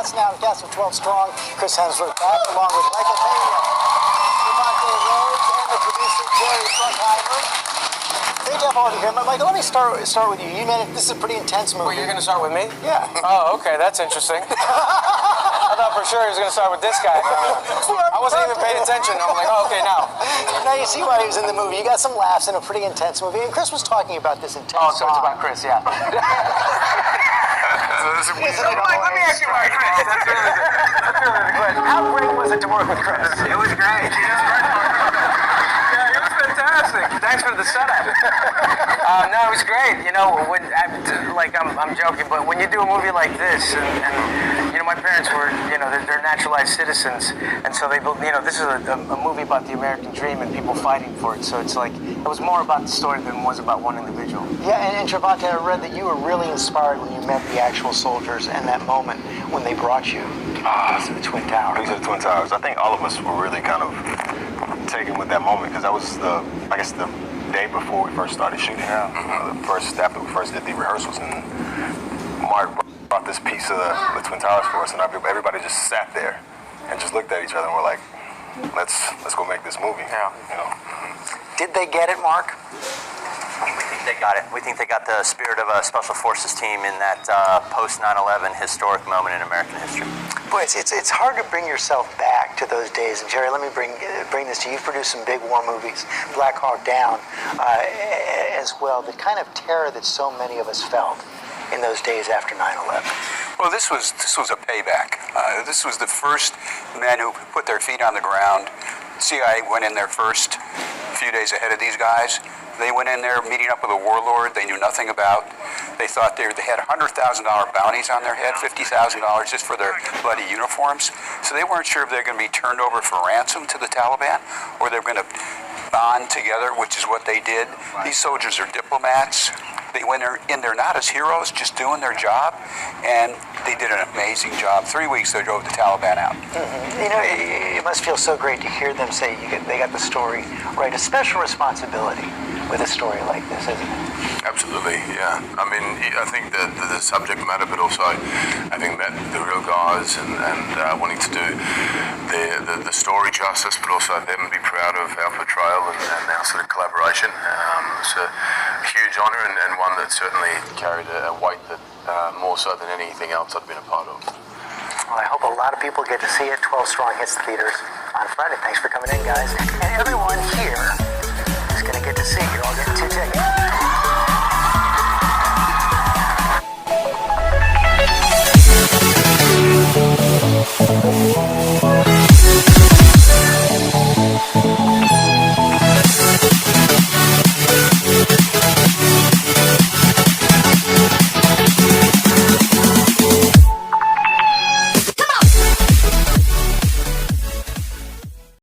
cast now, the cast of 12 Strong. Chris Hemsworth back, along with Michael Pena, Trevante Rhodes, and the producer Jerry Bruckheimer. Great to have all of you here. Michael, let me start with you. You mean this is a pretty intense movie. Well, you're going to start with me? Yeah. Oh, okay, that's interesting. I thought for sure he was going to start with this guy. I wasn't even paying attention. I'm like, oh, okay, now. Now you see why he was in the movie. You got some laughs in a pretty intense movie. And Chris was talking about this intense Oh, so it's song. about Chris, yeah. Let me ask you about Chris. That's really good. How great was it to work with Chris? It was great. Yeah, it was fantastic. Thanks for the setup. No, it was great. You know, I'm joking, but when you do a movie like this, and you know, my parents were, you know, they're naturalized citizens, and so they, you know, this is a movie about the American dream and people fighting for it. So it's like it was more about the story than it was about one individual. Yeah, and Trevante, I read that you were really inspired when you met the actual soldiers and that moment when they brought you to the Twin Towers. To the Twin Towers. I think all of us were really kind of taken with that moment because that was the day before we first started shooting. Yeah. After we first did the rehearsals, and Mark brought this piece of the Twin Towers for us, and everybody just sat there and just looked at each other and we're like, let's go make this movie. Yeah. You know. Did they get it, Mark? We think they got it. We think they got the spirit of a special forces team in that post 9/11 historic moment in American history. Boy, it's hard to bring yourself back to those days. And Jerry, let me bring this to you. You've produced some big war movies, Black Hawk Down, as well. The kind of terror that so many of us felt in those days after 9/11. Well, this was a payback. This was the first men who put their feet on the ground. CIA went in there first, a few days ahead of these guys. They went in there meeting up with a warlord they knew nothing about. They thought they had $100,000 bounties on their head, $50,000 just for their bloody uniforms. So they weren't sure if they were going to be turned over for ransom to the Taliban or they were going to bond together, which is what they did. These soldiers are diplomats. They went in there not as heroes, just doing their job, and they did an amazing job. 3 weeks they drove the Taliban out. Mm-hmm. You know, it must feel so great to hear them say they got the story right. A special responsibility with a story like this, isn't it? Absolutely, yeah. I mean, I think that the subject matter, but also I think that the real guys and wanting to do the story justice, but also them be proud of our portrayal and our sort of collaboration. It's a huge honour and one that certainly carried a weight that more so than anything else I've been a part of. Well, I hope a lot of people get to see it. 12 Strong hits the theaters on Friday. Thanks for coming in, guys. And everyone here is going to get to see it. You're all getting 2 tickets.